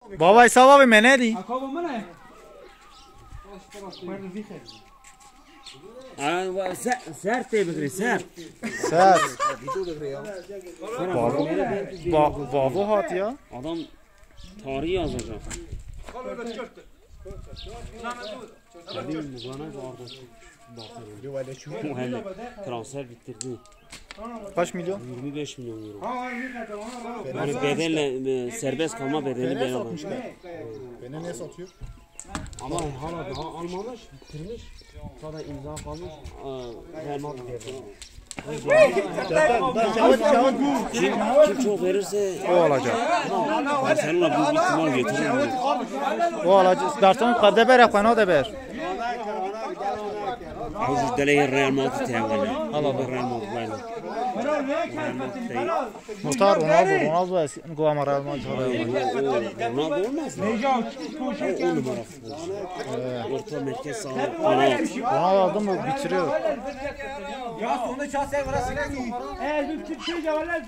Baba Isava abi menedi. Sert de bikri sert. Sert. Babu hat ya. Adam tarihi yazacak. Transfer bitirdi. Kaç milyon? 25 milyon euro. Yani bedenle serbest kalma bedeni ben aldım. Beni ne satıyor? Ama hala daha almamış, bitirmiş. Sadece imza kalmış. Real Madrid devre. Kim çok verirse O alacak. Barcelona büyük ihtimal getirir. O alacak. Dersen kadeber yapan o da ber. Avuç deleyi Real Madrid tevgeli. Allah Real Madrid. Muhtar Ronaldo eski Guamara Real Ronaldo olmaz mı? O numara futbolcu. Orta merkez sağ kanat. Ronaldo aldı mı bitiriyor. Ya sonunda şahsen var. Eğer bir şey cevherler